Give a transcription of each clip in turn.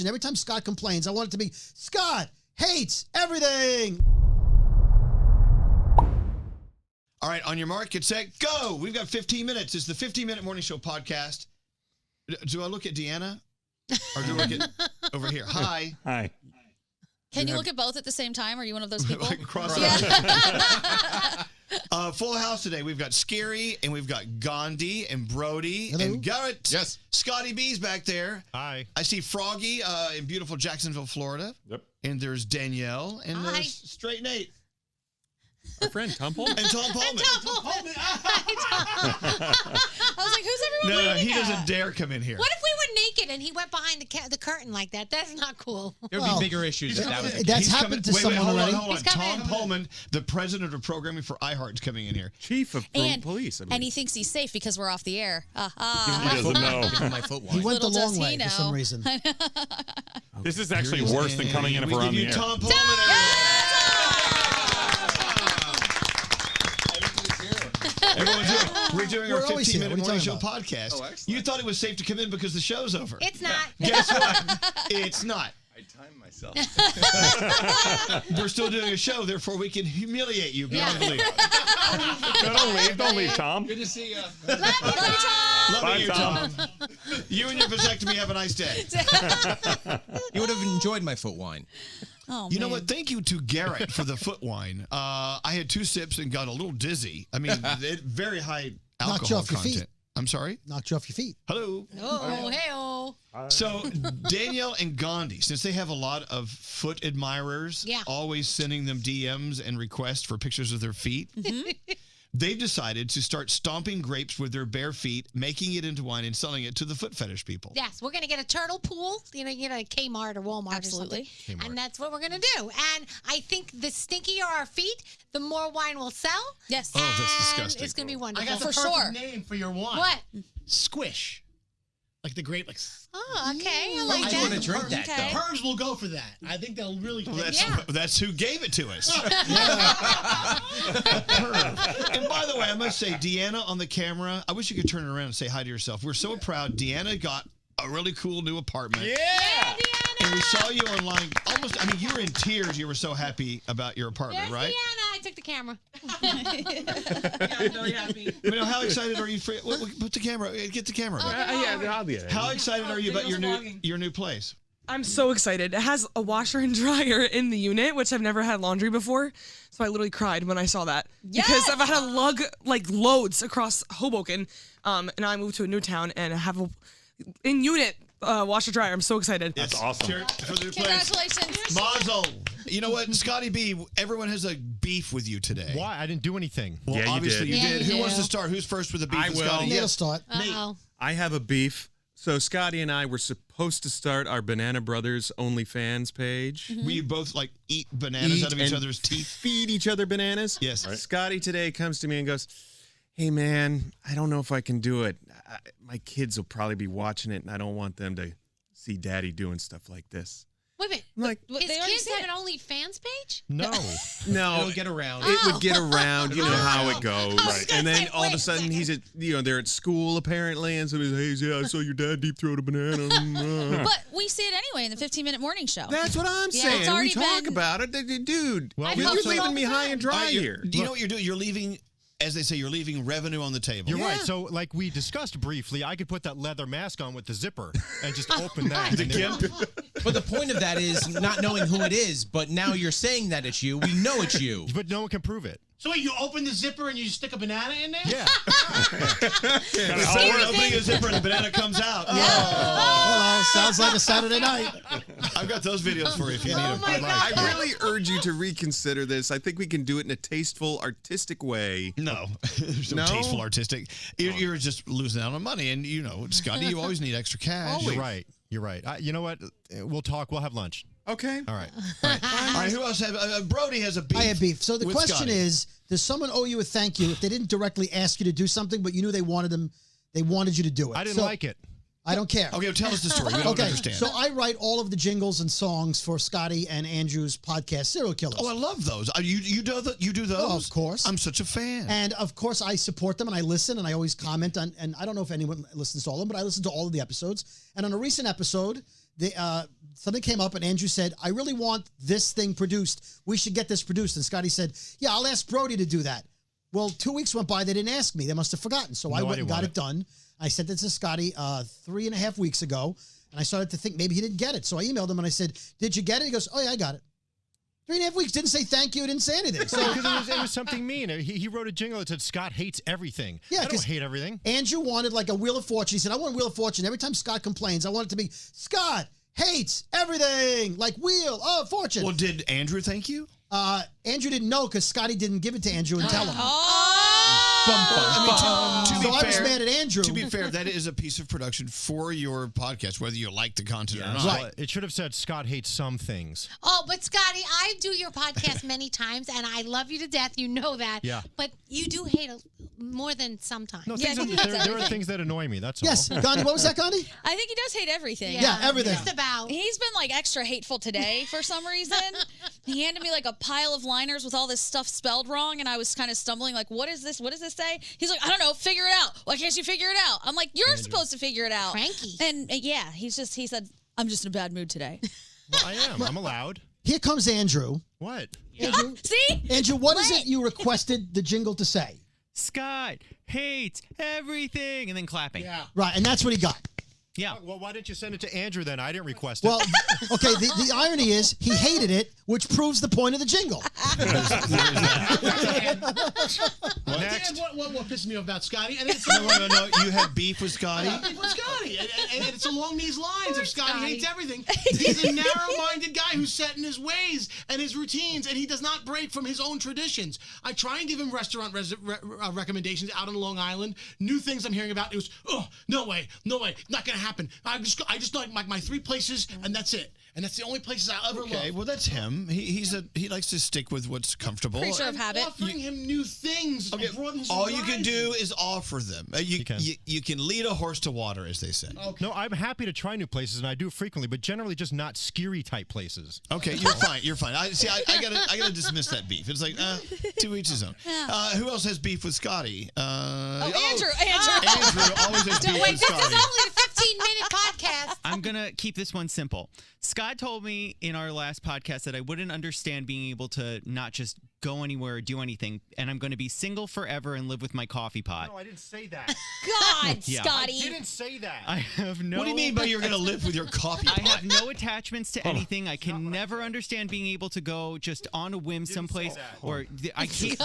much, and every time Scott complains, I want it to be, Scott hates everything. All right, on your mark, get set, go. We've got 15 minutes. It's the 15-minute morning show podcast. Do I look at Deanna? Or do I look at over here? Hi. Hi. Can you look at both at the same time? Are you one of those people? Like cross full house today. We've got Scary, and we've got Gandhi, and Brody, and Garrett. Yes. Scotty B's back there. Hi. I see Froggy in beautiful Jacksonville, Florida. Yep. And there's Danielle, and there's Straight Nate. Our friend Tom Pullman. And Tom Pullman. I was like, who's everyone No, waving he at? doesn't dare come in here. What if we were naked and he went behind the curtain like that? That's not cool. There would be bigger issues if that was the case. That's happened to someone already. Hold on. He's Tom coming. Pullman, the president of programming for iHeart, is coming in here. Chief of police. I mean. And he thinks he's safe because we're off the air. He doesn't know. Give him my foot He wine. went the Little long does he way for some know. reason. This is actually worse than coming in if we we're on give the you air. Tom Pullman. We're doing our 15-minute morning show podcast. Oh, excellent. You thought it was safe to come in because the show's over. It's not. Guess what? It's not. I timed myself. We're still doing a show, therefore we can humiliate you beyond belief. No, don't leave, Tom. Good to see you. Love you, Tom. Love you, Tom. You and your vasectomy have a nice day. You would have enjoyed my foot wine. Oh, You know man. what? Thank you to Garrett for the foot wine. I had 2 sips and got a little dizzy. I mean, very high Knocked you alcohol off your feet. content. I'm sorry? Knocked you off your feet. Hello. Oh, hey-oh. So Danielle and Gandhi, since they have a lot of foot admirers, always sending them DMs and requests for pictures of their feet, they've decided to start stomping grapes with their bare feet, making it into wine and selling it to the foot fetish people. Yes, we're going to get a turtle pool, you know, a Kmart or Walmart Absolutely. or something. And that's what we're going to do. And I think the stinkier our feet, the more wine we'll sell. Yes. Oh, that's disgusting. It's going to be wonderful. I got the For perfect sure. name for your wine. What? Squish. Like the grape. Like, Oh, okay. I like I that. want to drink that, Okay. though. Pervs will go for that. I think they'll really Well, take that's who gave it to us. And by the way, I must say, Deanna on the camera, I wish you could turn around and say hi to yourself. We're so proud. Deanna got a really cool new apartment. Yeah. And we saw you online. Almost, I mean, you were in tears. You were so happy about your apartment, There's right? Deanna. I took the camera. I'm very happy. I mean, how excited are you for? Put the camera. Get the camera. I'll be there. How excited are you about your new place? I'm so excited. It has a washer and dryer in the unit, which I've never had laundry before. So I literally cried when I saw that. Yes! Because I've had to lug like loads across Hoboken. And now I moved to a new town and I have a in-unit washer dryer. I'm so excited. That's awesome. Cheer for the new place. Congratulations. Mazel. You know what, Scotty B, everyone has a beef with you today. Why? I didn't do anything. Well, Yeah, you obviously did. you Yeah, did. you Who wants do. to start? Who's first with the beef I with will. Scotty? Nate'll start. Uh-oh. I have a beef. So Scotty and I were supposed to start our Banana Brothers OnlyFans page. We both like eat bananas out of each and other's teeth. Feed each other bananas. Yes. Scotty today comes to me and goes, "Hey man, I don't know if I can do it. My kids will probably be watching it, and I don't want them to see Daddy doing stuff like this." Wait a minute. I'm like, His They already kids see have it. an OnlyFans page? No. no, It'll get around. it would get around. You know how it goes. was gonna And then say, all of wait a a sudden second. he's at, they're at school apparently, and somebody says, "Hey, yeah, I saw your dad deep throat a banana." But we see it anyway in the 15-minute morning show. That's what I'm Yeah, saying. it's We already talk been- about it, dude. Well, you're also- leaving me high and dry You're- here. Do you know what you're doing? You're leaving, as they say, you're leaving revenue on the table. You're right. So, like we discussed briefly, I could put that leather mask on with the zipper and just open that. The and then- gimp. But the point of that is not knowing who it is, but now you're saying that it's you. We know it's you. But no one can prove it. So wait, you open the zipper and you stick a banana in there? Yeah. So we're opening a zipper and the banana comes out. Hello, sounds like a Saturday night. I've got those videos for you if you need them. I really urge you to reconsider this. I think we can do it in a tasteful, artistic way. No, there's no No? tasteful artistic. You're just losing out on money, and Scotty, you always need extra cash. You're right. You're right. You know what? We'll talk. We'll have lunch. Okay. All right. All right, who else have? Brody has a beef. I have beef. So the with question Scotty. is, does someone owe you a thank you if they didn't directly ask you to do something, but you knew they wanted you to do it? I didn't So, like it. I don't care. Okay, well, tell us the story. We don't Okay, understand. so I write all of the jingles and songs for Scotty and Andrew's podcast, Serial Killers. Oh, I love those. You do those? Oh, of course. I'm such a fan. And of course, I support them and I listen and I always comment on, and I don't know if anyone listens to all of them, but I listen to all of the episodes. And on a recent episode, something came up and Andrew said, I really want this thing produced. We should get this produced. And Scotty said, yeah, I'll ask Brody to do that. Well, 2 weeks went by. They didn't ask me. They must have forgotten. So I went and got it done. I sent it to Scotty 3.5 weeks ago. And I started to think maybe he didn't get it. So I emailed him and I said, did you get it? He goes, oh, yeah, I got it. 3.5 weeks, didn't say thank you, didn't say anything. So because it was something mean. He wrote a jingle that said Scott hates everything. Yeah, I don't hate everything. Andrew wanted like a Wheel of Fortune. He said, I want a Wheel of Fortune. Every time Scott complains, I want it to be Scott hates everything, like Wheel of Fortune. Well, did Andrew thank you? Andrew didn't know because Scotty didn't give it to Andrew and tell him. To be So I was fair, mad at Andrew. To be fair, that is a piece of production for your podcast, whether you like the content or not. Right. It should have said Scott hates some things. Oh, but Scotty, I do your podcast many times, and I love you to death. You know that. Yeah. But you do hate more than sometimes. No, there are things that annoy me. That's yes, all. Gandhi, what was that, Gandhi? I think he does hate everything. Yeah, everything. Just about. He's been like extra hateful today for some reason. He handed me like a pile of liners with all this stuff spelled wrong, and I was kind of stumbling like, what is this? What does this say? He's like, I don't know, figure it out. Why can't you figure it out? I'm like, you're supposed to figure it out. Cranky. And yeah, he said, I'm just in a bad mood today. Well, I am. I'm allowed. Here comes Andrew. What? Andrew, see? Andrew, what is it you requested the jingle to say? Scott hates everything, and then clapping. Yeah. Right, and that's what he got. Yeah. Well, why didn't you send it to Andrew then? I didn't request Well, it. okay, the irony is he hated it, which proves the point of the jingle. Next. What pisses me off about Scotty? And it's No. You had beef with Scotty? beef with Scotty. And it's along these lines of Scotty hates everything. He's a narrow-minded guy who's set in his ways and his routines, and he does not break from his own traditions. I try and give him restaurant recommendations out on Long Island, new things I'm hearing about. It was, no way, not going to happen. I just like my 3 places, and that's it. And that's the only places I ever love. Okay, well, that's him. He likes to stick with what's comfortable. Creature of habit. Offering him new things. Okay, broadens all his you can horizon. do is offer them. You can lead a horse to water, as they say. Okay. No, I'm happy to try new places, and I do frequently, but generally just not scary type places. Okay, you're fine. You're fine. I gotta dismiss that beef. It's like to each his own. Who else has beef with Scotty? Andrew. Andrew always has beef Wait, with this Scotty. is only a 15-minute podcast. I'm going to keep this one simple. Scott told me in our last podcast that I wouldn't understand being able to not just go anywhere or do anything, and I'm going to be single forever and live with my coffee pot. No, I didn't say that. God, Yeah. Scotty. I didn't say that. I have no... What do you mean by you're going to live with your coffee pot? I have no attachments to anything. I can never understand being able to go just on a whim someplace, or I can't.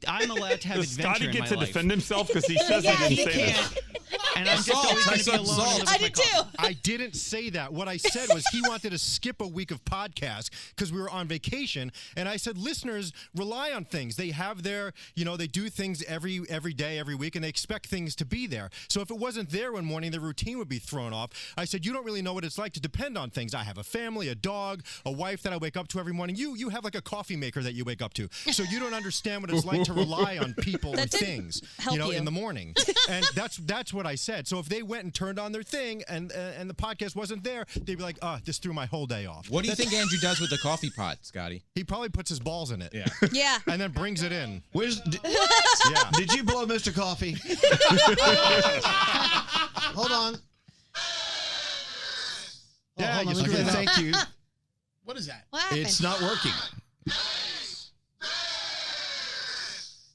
I'm allowed to have Does adventure Scotty in get my to life. defend himself because he says he didn't say can't. this? And I'm just always going to be alone. and live I with my did too. I didn't say that. What I said was he wanted to skip a week of podcasts because we were on vacation, and I said listeners rely on things. They have their, they do things every day, every week, and they expect things to be there. So if it wasn't there one morning, the routine would be thrown off. I said you don't really know what it's like to depend on things. I have a family, a dog, a wife that I wake up to every morning. You have like a coffee maker that you wake up to, so you don't understand what it's like to rely on people and things, in the morning. And that's what I said. So if they went and turned on their thing and the podcast wasn't there, they'd be like, this threw my whole day off. What do you think Andrew does with the coffee pot, Scotty? He probably puts his balls in it. Yeah. Yeah. And then brings it in. Yeah. Did you blow Mr. Coffee? Hold on. Yeah, hold on, you let me screwed get it it up. Thank you. What is that? What happened? It's not working.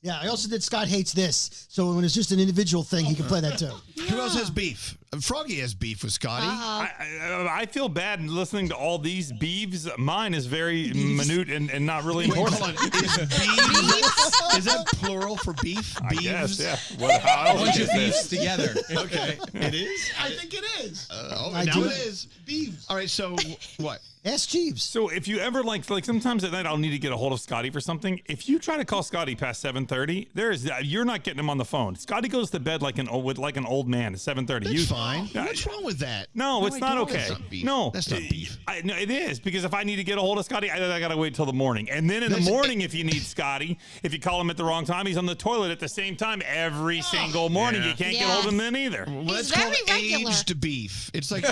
Yeah, I also did Scott hates this. So when it's just an individual thing, he can play that too. Who else has beef? Froggy has beef with Scotty. I feel bad listening to all these beeves. Mine is very minute and not really important. Hold on. Is beef? Is that plural for beef? I guess, Beeves? yeah. How else Bunch would of you say beefs it? together. Okay. It is? I think it is. I Now do. it is. Beef. All right, so what? Ask Jeeves. So if you ever like sometimes at night I'll need to get a hold of Scotty for something. If you try to call Scotty past 7:30, you're not getting him on the phone. Scotty goes to bed like an old man at 7:30. That's fine. What's wrong with that? No, it's not okay. That's not beef. No, That's not beef. No, it is, because if I need to get a hold of Scotty, I gotta wait till the morning. And then in the morning, if you need Scotty, if you call him at the wrong time, he's on the toilet at the same time every single morning. Yeah. You can't get hold of him then either. Well, that's He's called very regular. aged beef. It's like,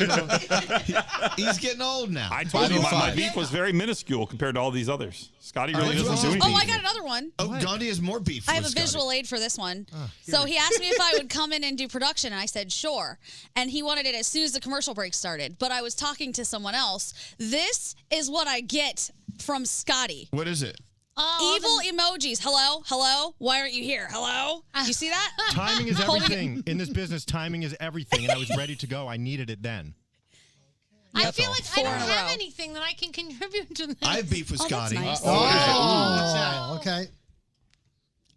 he's getting old now. I told you my 505. beef was very minuscule compared to all these others. Scotty really doesn't do anything. Oh, I got another one. Oh, Gandhi has more beef. I have a with Scotty. visual aid for this one. So he asked me if I would come in and do production, and I said sure. and he wanted it as soon as the commercial break started. But I was talking to someone else. This is what I get from Scotty. What is it? Evil emojis. Hello? Hello? Why aren't you here? Hello? You see that? Timing is everything. In this business, timing is everything. And I was ready to go. I needed it then. I feel like I don't have anything that I can contribute to this. I have beef with Scotty. Nice. Okay.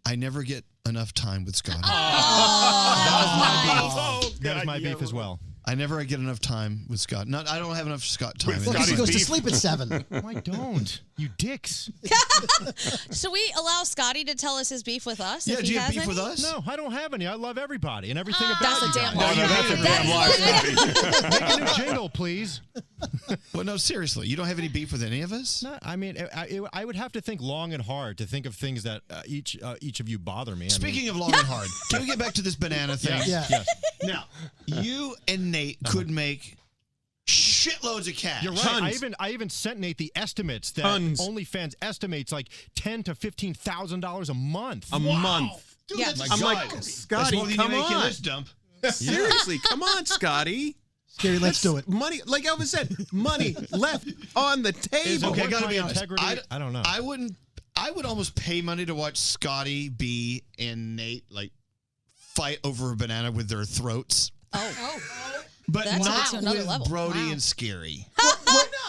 I never get enough time with Scotty. That was my beef as well. I never get enough time with Scott. I don't have enough time. Well, he goes to sleep at 7. No, I don't. You dicks. Should we allow Scotty to tell us his beef with us? Yeah, if do he you has have beef any? with us? No, I don't have any. I love everybody and everything about That's you a damn guys. lie. No, that's a damn lie. Make a new jingle, please. Well, no, seriously. You don't have any beef with any of us? No, I mean, I would have to think long and hard to think of things that each of you bother me. Speaking of long and hard, can we get back to this banana thing? Yes. Yes. Now, you and Nate could make shitloads of cash. You're right. I even sent Nate the estimates that OnlyFans estimates like $10,000 to $15,000 a month. A month. Dude, Yeah. that's I'm like, That's Scotty, more than come you make in on. this dump. Seriously, come on, Scotty. Scary, let's do it. Money, like Elvis said, money left on the table. Okay, gotta be honest. integrity? I don't know. I would almost pay money to watch Scotty B and Nate like fight over a banana with their throats. Oh. But That's not to another with level. Brody and Scary.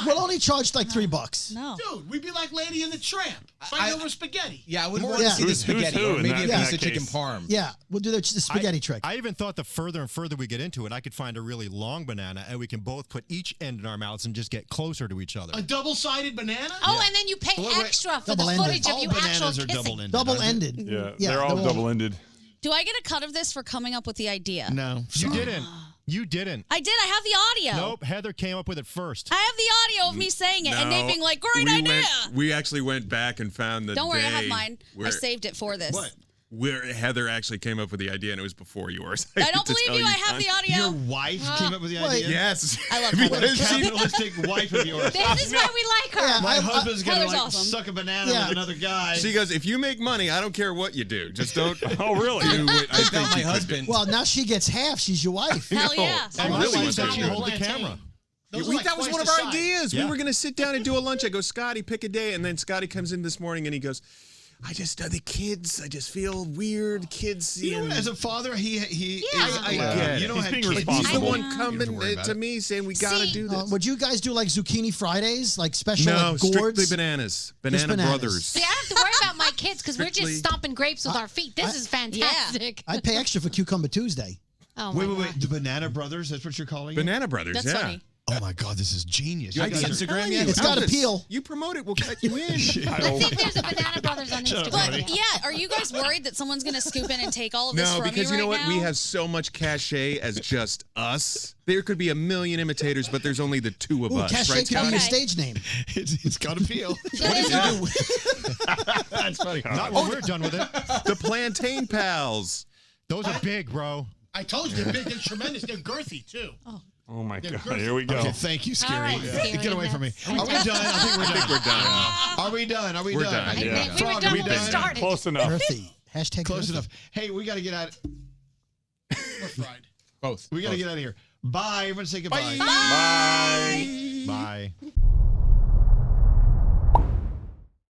We'll only charge like $3. No. Dude, we'd be like Lady and the Tramp, fighting over spaghetti. Yeah, I would want to see the spaghetti or maybe a piece of chicken parm. Yeah, we'll do the spaghetti trick. I even thought the further and further we get into it, I could find a really long banana and we can both put each end in our mouths and just get closer to each other. A double-sided banana? Oh, and then you pay extra for the Double-ended. footage of All you bananas actual are kissing. double-ended. Double-ended. Yeah, they're all double-ended. Do I get a cut of this for coming up with the idea? No. You didn't. You didn't. I did. I have the audio. Nope. Heather came up with it first. I have the audio of me saying it and Nate being like, great idea. We actually went back and found the Don't worry, I have day mine. I saved it for this. What? where Heather actually came up with the idea, and it was before yours. I don't believe you. I have the audio. Your wife came up with the idea? Yes. I love Heather. What a capitalistic wife of yours. This is why we like her. Yeah, My husband's going to Heather's like awesome. suck a banana with another guy. She goes, if you make money, I don't care what you do. Just don't. Oh, really? Do what I It's think not my you could husband. Well, now she gets half. She's your wife. Hell yeah. And really really was that that she good. hold the camera. Those are We, like that was twice one of the our size. ideas. Yeah. We were going to sit down and do a lunch. I go, Scotty, pick a day. And then Scotty comes in this morning and he goes, I just, the kids, I just feel weird. Kids. You know what, as a father, he I get it. You don't He's have being kids. He's the responsible. one You don't have to coming worry about to it. me saying we got to See, do this. Would you guys do like Zucchini Fridays, like special No, like strictly gourds? bananas. Banana bananas. Brothers. See, I don't have to worry about my kids because we're Strictly- just stomping grapes with our feet. This is fantastic. I'd pay extra for Cucumber Tuesday. Oh my Wait. God. The Banana Brothers? That's what you're calling it? Banana Brothers, That's yeah. funny. Oh my God, this is genius. You like the guys are- Instagram yet? It's got Elvis, appeal. You promote it, we'll cut you in. Let's see if there's a Banana Brothers on Instagram. But yeah, are you guys worried that someone's going to scoop in and take all of this No, from because you you know right what? now? We have so much cachet as just us. There could be a million imitators, but there's only the two of Ooh, us, Cachet right, could be Scotty? your Okay. stage name. It's got appeal. That's funny. Not when we're done with it. The Plantain Pals. Those are big, bro. I told you, they're big, they're tremendous, they're girthy too. Oh my They're God! good. Here we go. Okay, thank you, Scary. All right, Scary, Get away from me. that's- Are we done? I think we're done. We're done. Are we done? Are we We're done? done. I think Yeah. we were Frog, done are we when we done? started. Close enough. Earthy. Hashtag Close earthy. enough. Hey, we got to get out. We're fried. Both. We got to get out of here. Bye. Everyone say goodbye. Bye. Bye.